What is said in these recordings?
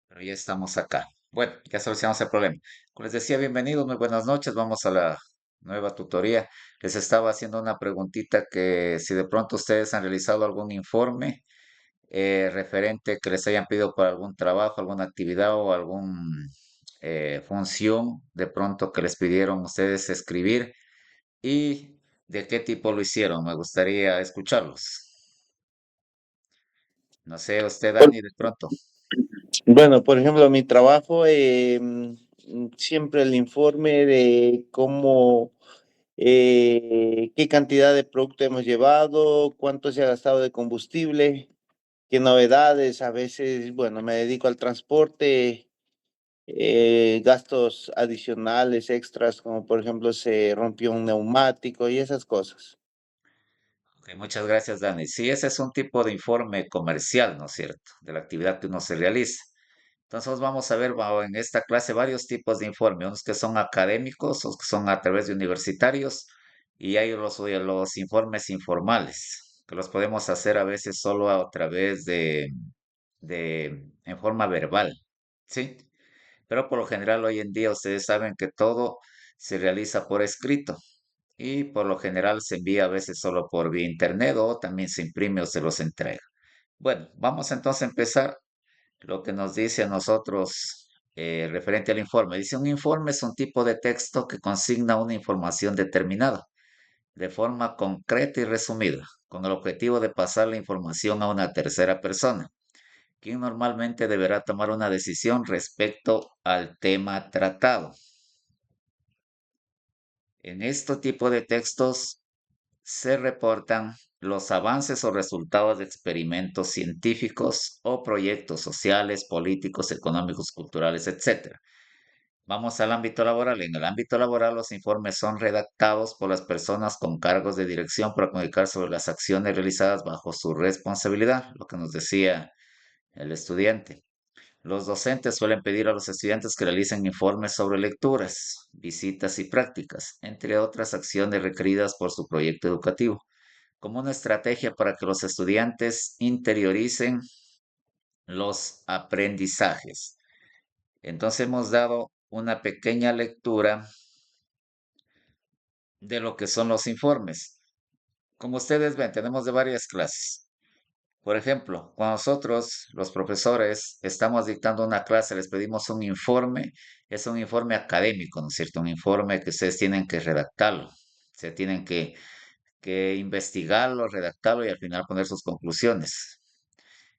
Pero ya estamos acá. Bueno, ya solucionamos el problema. Como les decía, bienvenidos, muy buenas noches. Vamos a la nueva tutoría. Les estaba haciendo una preguntita que si de pronto ustedes han realizado algún informe referente que les hayan pedido para algún trabajo, alguna actividad o alguna función, de pronto que les pidieron ustedes escribir y de qué tipo lo hicieron. Me gustaría escucharlos. No sé, usted, Dani, de pronto. Bueno, por ejemplo, mi trabajo, siempre el informe de cómo, qué cantidad de producto hemos llevado, cuánto se ha gastado de combustible, qué novedades. A veces, bueno, me dedico al transporte, gastos adicionales, extras, como por ejemplo se rompió un neumático y esas cosas. Ok, muchas gracias, Dani. Sí, ese es un tipo de informe comercial, ¿no es cierto? De la actividad que uno se realiza. Entonces vamos a ver en esta clase varios tipos de informes, unos que son académicos, otros que son a través de universitarios, y hay los informes informales, que los podemos hacer a veces solo a través en forma verbal, ¿sí? Pero por lo general hoy en día ustedes saben que todo se realiza por escrito y por lo general se envía a veces solo por vía internet o también se imprime o se los entrega. Bueno, vamos entonces a empezar lo que nos dice a nosotros referente al informe. Dice, un informe es un tipo de texto que consigna una información determinada de forma concreta y resumida, con el objetivo de pasar la información a una tercera persona, quien normalmente deberá tomar una decisión respecto al tema tratado. En este tipo de textos se reportan los avances o resultados de experimentos científicos o proyectos sociales, políticos, económicos, culturales, etc. Vamos al ámbito laboral. En el ámbito laboral, los informes son redactados por las personas con cargos de dirección para comunicar sobre las acciones realizadas bajo su responsabilidad, lo que nos decía el estudiante. Los docentes suelen pedir a los estudiantes que realicen informes sobre lecturas, visitas y prácticas, entre otras acciones requeridas por su proyecto educativo, como una estrategia para que los estudiantes interioricen los aprendizajes. Entonces hemos dado una pequeña lectura de lo que son los informes. Como ustedes ven, tenemos de varias clases. Por ejemplo, cuando nosotros, los profesores, estamos dictando una clase, les pedimos un informe, es un informe académico, ¿no es cierto? Un informe que ustedes tienen que redactarlo, se tienen que investigarlo, redactarlo y al final poner sus conclusiones.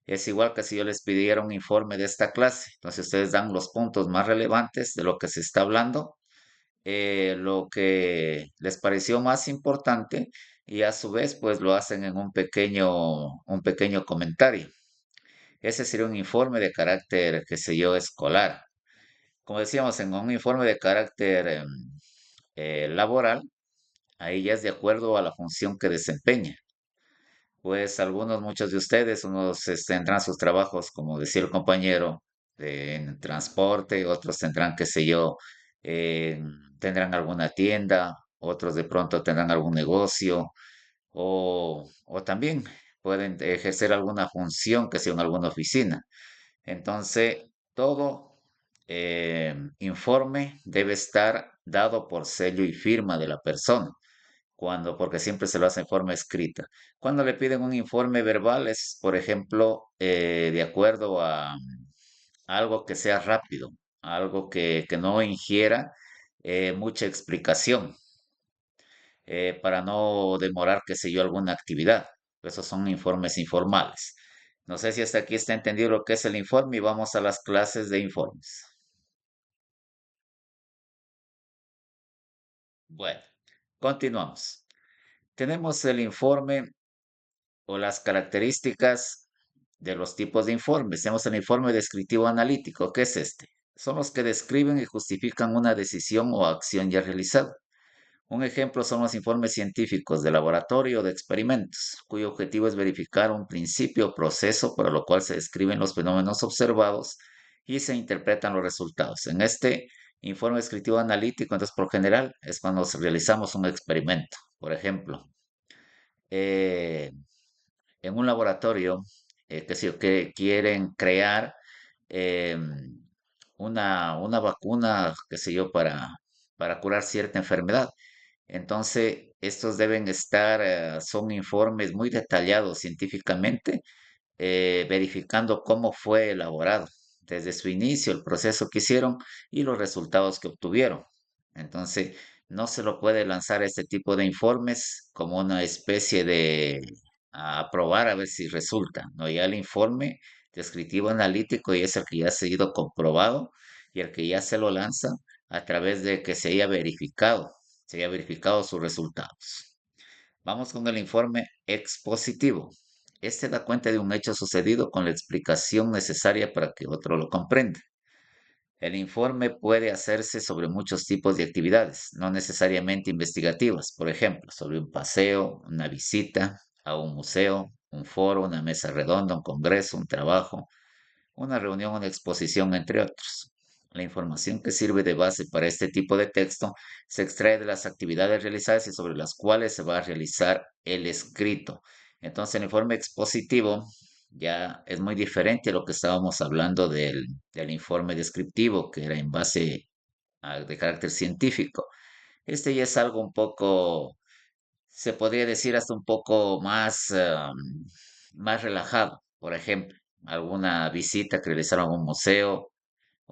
Es igual que si yo les pidiera un informe de esta clase, entonces ustedes dan los puntos más relevantes de lo que se está hablando, lo que les pareció más importante y a su vez pues lo hacen en un pequeño comentario. Ese sería un informe de carácter, qué sé yo, escolar. Como decíamos, en un informe de carácter laboral, ahí ya es de acuerdo a la función que desempeña. Pues muchos de ustedes, unos tendrán sus trabajos, como decía el compañero, en transporte, otros tendrán, qué sé yo, eh, tendrán alguna tienda, otros de pronto tendrán algún negocio o también pueden ejercer alguna función que sea en alguna oficina. Entonces, todo informe debe estar dado por sello y firma de la persona porque siempre se lo hace en forma escrita. Cuando le piden un informe verbal es, por ejemplo, de acuerdo a algo que sea rápido, algo que no ingiera mucha explicación, para no demorar, qué sé yo, alguna actividad. Esos son informes informales. No sé si hasta aquí está entendido lo que es el informe y vamos a las clases de informes. Bueno, continuamos. Tenemos el informe o las características de los tipos de informes. Tenemos el informe descriptivo analítico. ¿Qué es este? Son los que describen y justifican una decisión o acción ya realizada. Un ejemplo son los informes científicos de laboratorio o de experimentos, cuyo objetivo es verificar un principio o proceso para lo cual se describen los fenómenos observados y se interpretan los resultados. En este informe descriptivo analítico, entonces, por general, es cuando realizamos un experimento. Por ejemplo, eh, en un laboratorio, que quieren crear, em, una vacuna, qué sé yo, para curar cierta enfermedad. Entonces, estos deben estar, son informes muy detallados científicamente, verificando cómo fue elaborado desde su inicio, el proceso que hicieron y los resultados que obtuvieron. Entonces, no se lo puede lanzar este tipo de informes como una especie de a probar a ver si resulta. No, ya el informe descriptivo analítico y es el que ya ha sido comprobado y el que ya se lo lanza a través de que se haya verificado sus resultados. Vamos con el informe expositivo. Este da cuenta de un hecho sucedido con la explicación necesaria para que otro lo comprenda. El informe puede hacerse sobre muchos tipos de actividades, no necesariamente investigativas, por ejemplo, sobre un paseo, una visita a un museo, un foro, una mesa redonda, un congreso, un trabajo, una reunión, una exposición, entre otros. La información que sirve de base para este tipo de texto se extrae de las actividades realizadas y sobre las cuales se va a realizar el escrito. Entonces, el informe expositivo ya es muy diferente a lo que estábamos hablando del informe descriptivo, que era en base de carácter científico. Este ya es algo un poco, se podría decir hasta un poco más, más relajado. Por ejemplo, alguna visita que realizaron a un museo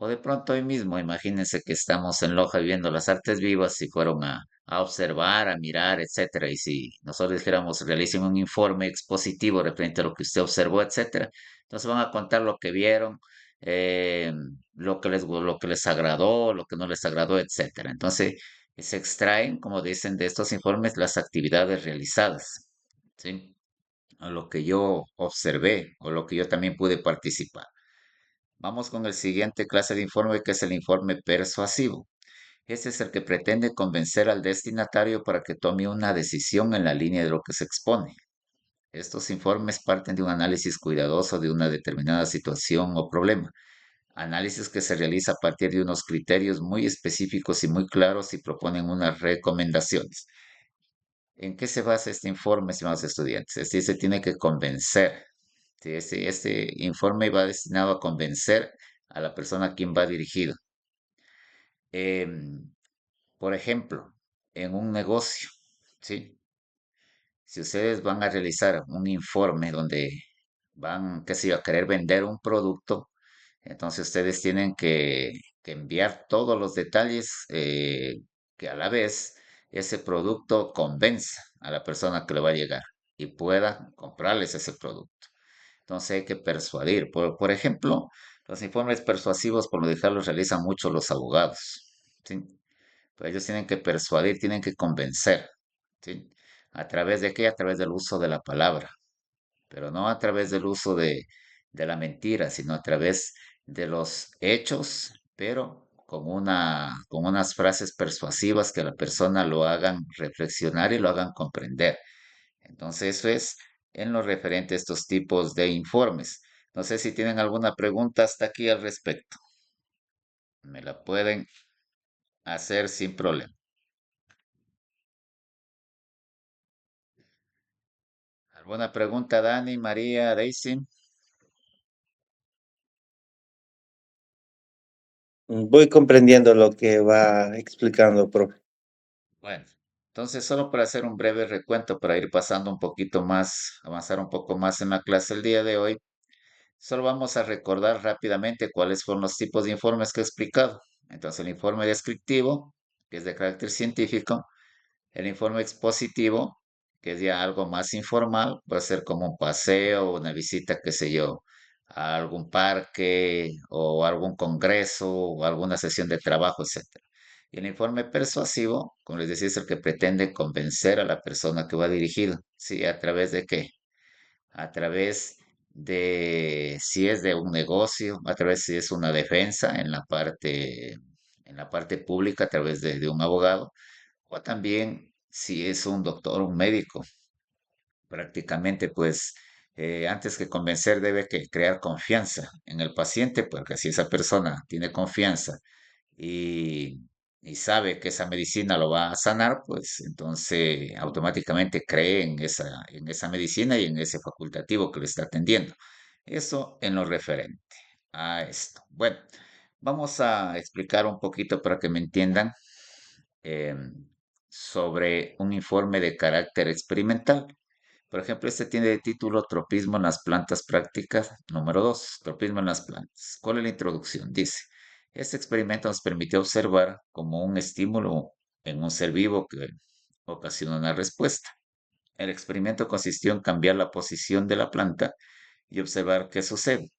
o de pronto hoy mismo, imagínense que estamos en Loja viendo las artes vivas y fueron a observar, a mirar, etcétera. Y si nosotros dijéramos, realicen un informe expositivo referente a lo que usted observó, etcétera, entonces van a contar lo que vieron, eh, lo que les agradó, lo que no les agradó, etcétera. Entonces, se extraen, como dicen, de estos informes las actividades realizadas, ¿sí? A lo que yo observé o lo que yo también pude participar. Vamos con el siguiente clase de informe, que es el informe persuasivo. Este es el que pretende convencer al destinatario para que tome una decisión en la línea de lo que se expone. Estos informes parten de un análisis cuidadoso de una determinada situación o problema, análisis que se realiza a partir de unos criterios muy específicos y muy claros y proponen unas recomendaciones. ¿En qué se basa este informe, estimados estudiantes? Este se tiene que convencer. Sí, este informe va destinado a convencer a la persona a quien va dirigido. Em, por ejemplo, en un negocio, ¿sí? Si ustedes van a realizar un informe donde van, qué sé yo, a querer vender un producto, entonces ustedes tienen que enviar todos los detalles, que a la vez ese producto convenza a la persona que le va a llegar y pueda comprarles ese producto. Entonces hay que persuadir. Por ejemplo, los informes persuasivos por lo general los realizan mucho los abogados, ¿sí? Pues ellos tienen que persuadir, tienen que convencer, ¿sí? ¿A través de qué? A través del uso de la palabra, pero no a través del uso de la mentira, sino a través de los hechos, pero con unas frases persuasivas que a la persona lo hagan reflexionar y lo hagan comprender. Entonces, eso es en lo referente a estos tipos de informes. No sé si tienen alguna pregunta hasta aquí al respecto. Me la pueden hacer sin problema. ¿Alguna pregunta, Dani, María, Daisy? Voy comprendiendo lo que va explicando, profe. Bueno, entonces solo para hacer un breve recuento, para ir pasando un poquito más, avanzar un poco más en la clase el día de hoy, solo vamos a recordar rápidamente cuáles fueron los tipos de informes que he explicado. Entonces, el informe descriptivo, que es de carácter científico, el informe expositivo, que es ya algo más informal, puede ser como un paseo, una visita, qué sé yo, a algún parque o algún congreso o alguna sesión de trabajo, etcétera. Y el informe persuasivo, como les decía, es el que pretende convencer a la persona que va dirigido. ¿Sí? ¿A través de qué? A través de si es de un negocio, a través si es una defensa en la parte pública, a través de un abogado, o también si es un doctor, un médico. Prácticamente, pues, antes que convencer debe que crear confianza en el paciente, porque si esa persona tiene confianza y, y sabe que esa medicina lo va a sanar, pues entonces automáticamente cree en esa medicina y en ese facultativo que le está atendiendo. Eso en lo referente a esto. Bueno, vamos a explicar un poquito para que me entiendan em, sobre un informe de carácter experimental. Por ejemplo, este tiene de título Tropismo en las plantas prácticas número 2, Tropismo en las plantas. ¿Cuál es la introducción? Dice, este experimento nos permitió observar como un estímulo en un ser vivo que ocasiona una respuesta. El experimento consistió en cambiar la posición de la planta y observar qué sucede.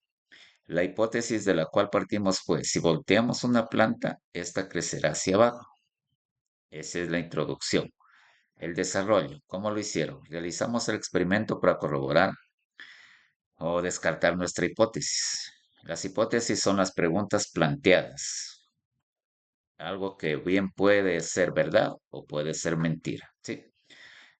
La hipótesis de la cual partimos fue, si volteamos una planta, esta crecerá hacia abajo. Esa es la introducción. El desarrollo, ¿cómo lo hicieron? Realizamos el experimento para corroborar o descartar nuestra hipótesis. Las hipótesis son las preguntas planteadas, algo que bien puede ser verdad o puede ser mentira. ¿Sí?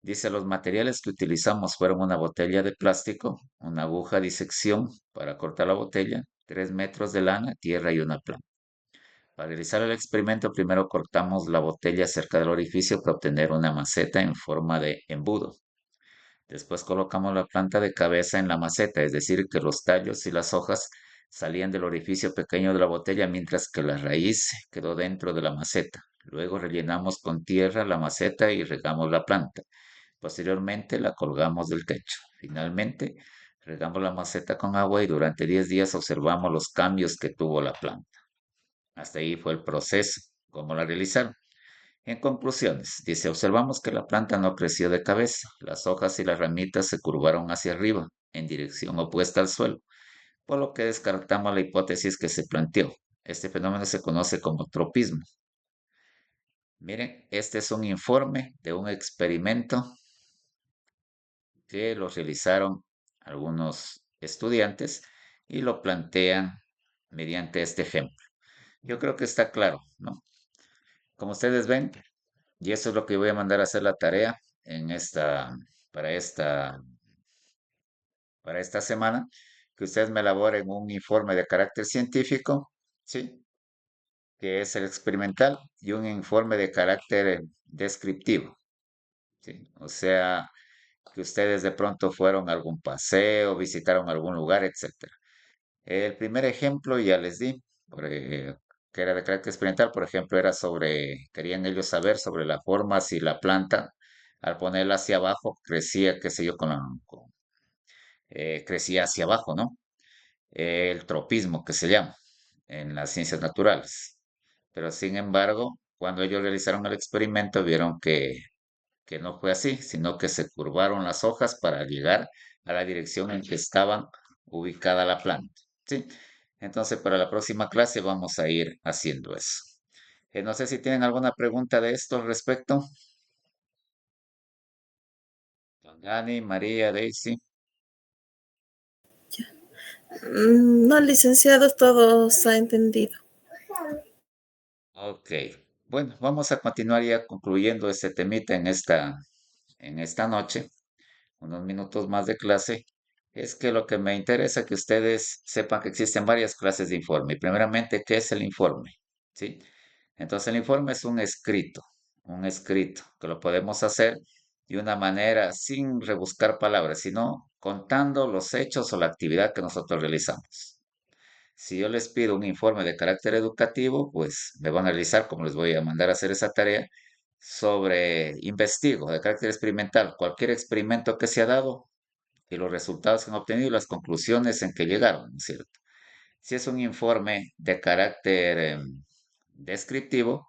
Dice, los materiales que utilizamos fueron una botella de plástico, una aguja de disección para cortar la botella, 3 metros de lana, tierra y una planta. Para realizar el experimento, primero cortamos la botella cerca del orificio para obtener una maceta en forma de embudo. Después colocamos la planta de cabeza en la maceta, es decir, que los tallos y las hojas salían del orificio pequeño de la botella, mientras que la raíz quedó dentro de la maceta. Luego rellenamos con tierra la maceta y regamos la planta. Posteriormente la colgamos del techo. Finalmente, regamos la maceta con agua y durante 10 días observamos los cambios que tuvo la planta. Hasta ahí fue el proceso. ¿Cómo la realizaron? En conclusiones, dice, observamos que la planta no creció de cabeza. Las hojas y las ramitas se curvaron hacia arriba, en dirección opuesta al suelo, por lo que descartamos la hipótesis que se planteó. Este fenómeno se conoce como tropismo. Miren, este es un informe de un experimento que lo realizaron algunos estudiantes y lo plantean mediante este ejemplo. Yo creo que está claro, ¿no? Como ustedes ven, y eso es lo que voy a mandar a hacer la tarea en para esta, para esta semana, que ustedes me elaboren un informe de carácter científico, ¿sí? Que es el experimental, y un informe de carácter descriptivo, ¿sí? O sea, que ustedes de pronto fueron a algún paseo, visitaron algún lugar, etcétera. El primer ejemplo ya les di, que era de carácter experimental, por ejemplo, era querían ellos saber sobre la forma si la planta, al ponerla hacia abajo, crecía, qué sé yo, crecía hacia abajo, ¿no? El tropismo que se llama en las ciencias naturales. Pero sin embargo, cuando ellos realizaron el experimento, vieron que no fue así, sino que se curvaron las hojas para llegar a la dirección en que estaban ubicada la planta. ¿Sí? Entonces, para la próxima clase vamos a ir haciendo eso. No sé si tienen alguna pregunta de esto al respecto. Don Dani, María, Daisy. No, licenciado, todo se ha entendido. Ok. Bueno, vamos a continuar ya concluyendo este temita en esta noche. Unos minutos más de clase, es que lo que me interesa que ustedes sepan que existen varias clases de informe. Y primeramente, ¿qué es el informe? ¿Sí? Entonces, el informe es un escrito que lo podemos hacer de una manera sin rebuscar palabras, sino contando los hechos o la actividad que nosotros realizamos. Si yo les pido un informe de carácter educativo, pues me van a realizar, como les voy a mandar a hacer esa tarea, sobre investigo de carácter experimental, cualquier experimento que se ha dado y los resultados que han obtenido y las conclusiones en que llegaron, ¿no es cierto? Si es un informe de carácter descriptivo,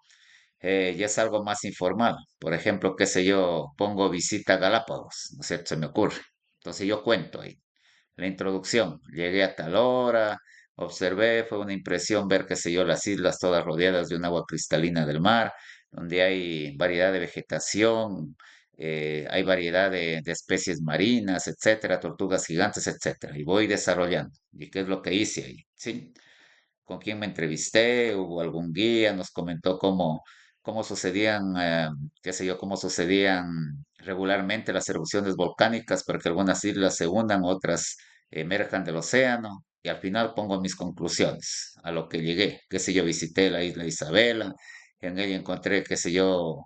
ya es algo más informal. Por ejemplo, qué sé yo, pongo visita a Galápagos, ¿no es cierto? Se me ocurre. Entonces yo cuento ahí. La introducción, llegué a tal hora, observé, fue una impresión ver, qué sé yo, las islas todas rodeadas de un agua cristalina del mar, donde hay variedad de vegetación, hay variedad de especies marinas, etcétera, tortugas gigantes, etcétera. Y voy desarrollando. ¿Y qué es lo que hice ahí? ¿Sí? Con quién me entrevisté, hubo algún guía, nos comentó cómo sucedían, qué sé yo, cómo sucedían regularmente las erupciones volcánicas para que algunas islas se hundan, otras emerjan del océano, y al final pongo mis conclusiones a lo que llegué, qué sé yo, visité la isla Isabela, en ella encontré, qué sé yo,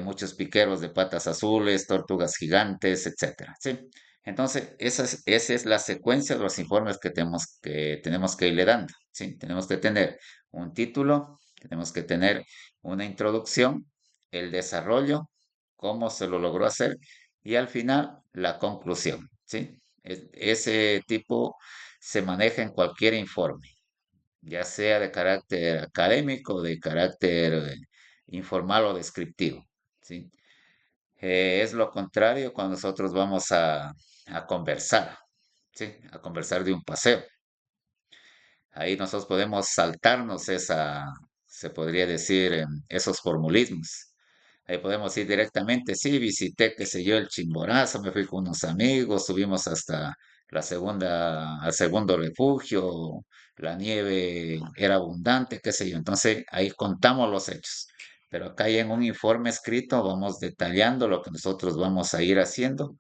muchos piqueros de patas azules, tortugas gigantes, etcétera, ¿sí? Entonces, esa es la secuencia de los informes tenemos que irle dando, ¿sí? Tenemos que tener un título, tenemos que tener una introducción, el desarrollo, cómo se lo logró hacer y al final la conclusión, ¿sí? Ese tipo se maneja en cualquier informe, ya sea de carácter académico, de carácter informal o descriptivo, ¿sí? Es lo contrario cuando nosotros vamos a conversar, ¿sí? A conversar de un paseo. Ahí nosotros podemos saltarnos se podría decir, esos formulismos. Ahí podemos ir directamente, sí, visité, qué sé yo, el Chimborazo, me fui con unos amigos, subimos hasta al segundo refugio, la nieve era abundante, qué sé yo. Entonces ahí contamos los hechos. Pero acá ya en un informe escrito vamos detallando lo que nosotros vamos a ir haciendo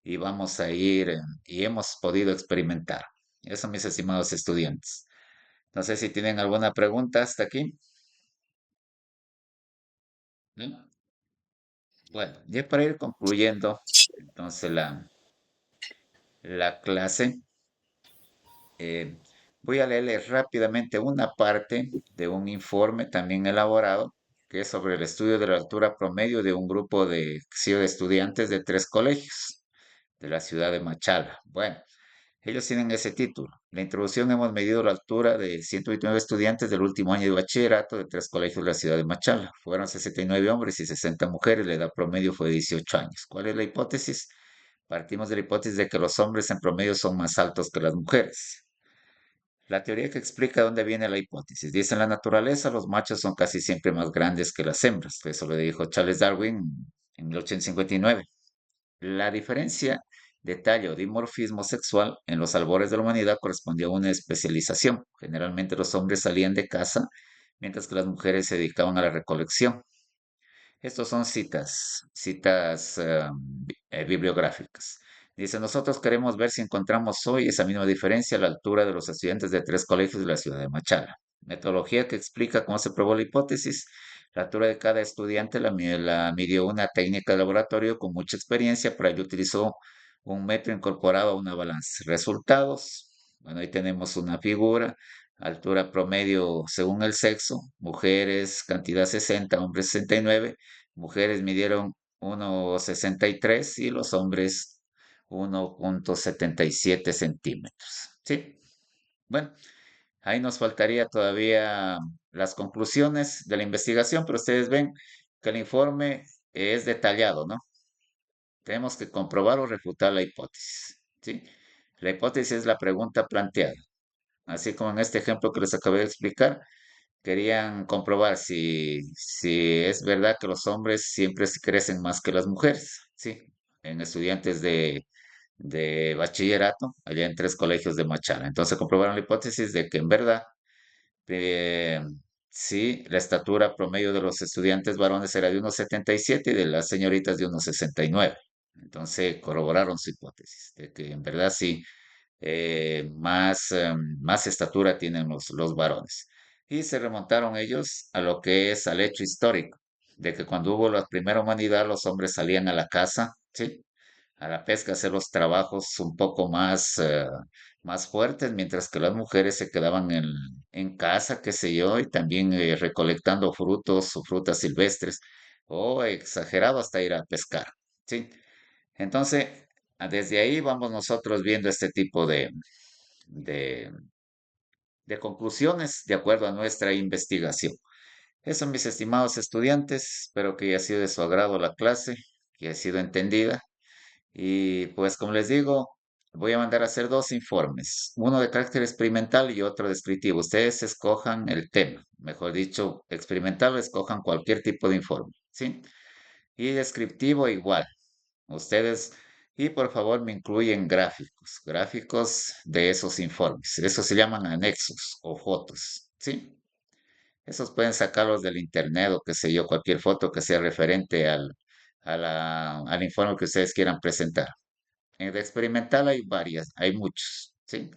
y vamos a ir, y hemos podido experimentar. Eso, mis estimados estudiantes. No sé si tienen alguna pregunta hasta aquí. ¿No? Bueno, ya para ir concluyendo, entonces la clase, eh, voy a leerles rápidamente una parte de un informe también elaborado, que es sobre el estudio de la altura promedio de un grupo de estudiantes de 3 colegios de la ciudad de Machala. Bueno, ellos tienen ese título. La introducción hemos medido la altura de 129 estudiantes del último año de bachillerato de 3 colegios de la ciudad de Machala. Fueron 69 hombres y 60 mujeres. La edad promedio fue de 18 años. ¿Cuál es la hipótesis? Partimos de la hipótesis de que los hombres en promedio son más altos que las mujeres. La teoría que explica dónde viene la hipótesis. Dice en la naturaleza los machos son casi siempre más grandes que las hembras. Eso lo dijo Charles Darwin en 1859. La diferencia de talla o dimorfismo sexual en los albores de la humanidad correspondió a una especialización. Generalmente los hombres salían de casa, mientras que las mujeres se dedicaban a la recolección. Estos son citas bibliográficas. Dice, nosotros queremos ver si encontramos hoy esa misma diferencia a la altura de los estudiantes de 3 colegios de la ciudad de Machala. Metodología que explica cómo se probó la hipótesis. La altura de cada estudiante la midió una técnica de laboratorio con mucha experiencia, para ello utilizó un metro incorporado a una balanza. Resultados, bueno, ahí tenemos una figura, altura promedio según el sexo, mujeres cantidad 60, hombres 69, mujeres midieron 1,63 y los hombres 1,77 centímetros. ¿Sí? Bueno, ahí nos faltaría todavía las conclusiones de la investigación, pero ustedes ven que el informe es detallado, ¿no? Tenemos que comprobar o refutar la hipótesis, ¿sí? La hipótesis es la pregunta planteada. Así como en este ejemplo que les acabé de explicar, querían comprobar si es verdad que los hombres siempre se crecen más que las mujeres, ¿sí? En estudiantes de bachillerato, allá en 3 colegios de Machala. Entonces comprobaron la hipótesis de que en verdad, eh, sí, la estatura promedio de los estudiantes varones era de 1,77 y de las señoritas de 1,69. Entonces corroboraron su hipótesis de que en verdad sí, más estatura tienen los varones. Y se remontaron ellos a lo que es al hecho histórico, de que cuando hubo la primera humanidad, los hombres salían a la caza, ¿sí? A la pesca, a hacer los trabajos un poco más fuertes, mientras que las mujeres se quedaban en casa, qué sé yo, y también recolectando frutos o frutas silvestres, o exagerado hasta ir a pescar, ¿sí? Entonces, desde ahí vamos nosotros viendo este tipo de, de conclusiones de acuerdo a nuestra investigación. Eso, mis estimados estudiantes, espero que haya sido de su agrado la clase, que haya sido entendida. Y pues, como les digo, voy a mandar a hacer 2 informes, uno de carácter experimental y otro descriptivo. Ustedes escojan el tema, mejor dicho, experimental, escojan cualquier tipo de informe, ¿sí? Y descriptivo igual. Ustedes, y por favor me incluyen gráficos de esos informes. Esos se llaman anexos o fotos, ¿sí? Esos pueden sacarlos del internet o qué sé yo, cualquier foto que sea referente al informe que ustedes quieran presentar. En el experimental hay varias, hay muchos, ¿sí?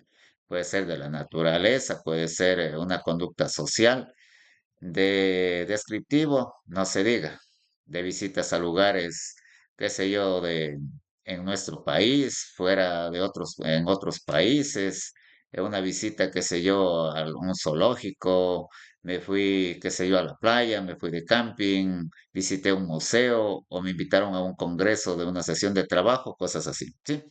Puede ser de la naturaleza, puede ser una conducta social, de descriptivo, no se diga, de visitas a lugares, qué sé yo, en nuestro país, fuera de en otros países, en una visita, qué sé yo, a un zoológico, me fui, qué sé yo, a la playa, me fui de camping, visité un museo o me invitaron a un congreso de una sesión de trabajo, cosas así, ¿sí?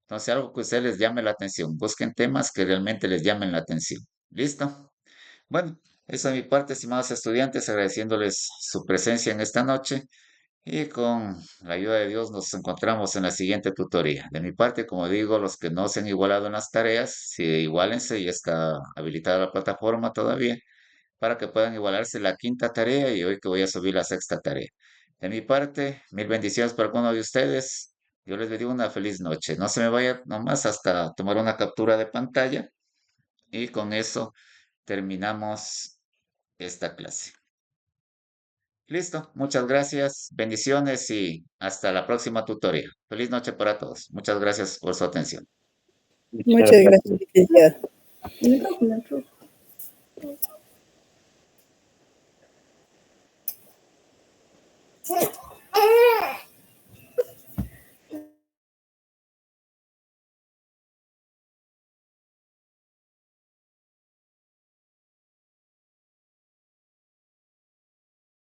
Entonces, algo que a ustedes les llame la atención, busquen temas que realmente les llamen la atención. ¿Listo? Bueno, eso de mi parte, estimados estudiantes, agradeciéndoles su presencia en esta noche y con la ayuda de Dios nos encontramos en la siguiente tutoría. De mi parte, como digo, los que no se han igualado en las tareas, sí, igualense, y está habilitada la plataforma todavía para que puedan igualarse la quinta tarea y hoy que voy a subir la sexta tarea. De mi parte, mil bendiciones para cada uno de ustedes. Yo les digo una feliz noche. No se me vaya nomás hasta tomar una captura de pantalla y con eso terminamos esta clase. Listo, muchas gracias, bendiciones y hasta la próxima tutoría. Feliz noche para todos. Muchas gracias por su atención. Muchas gracias, licenciado.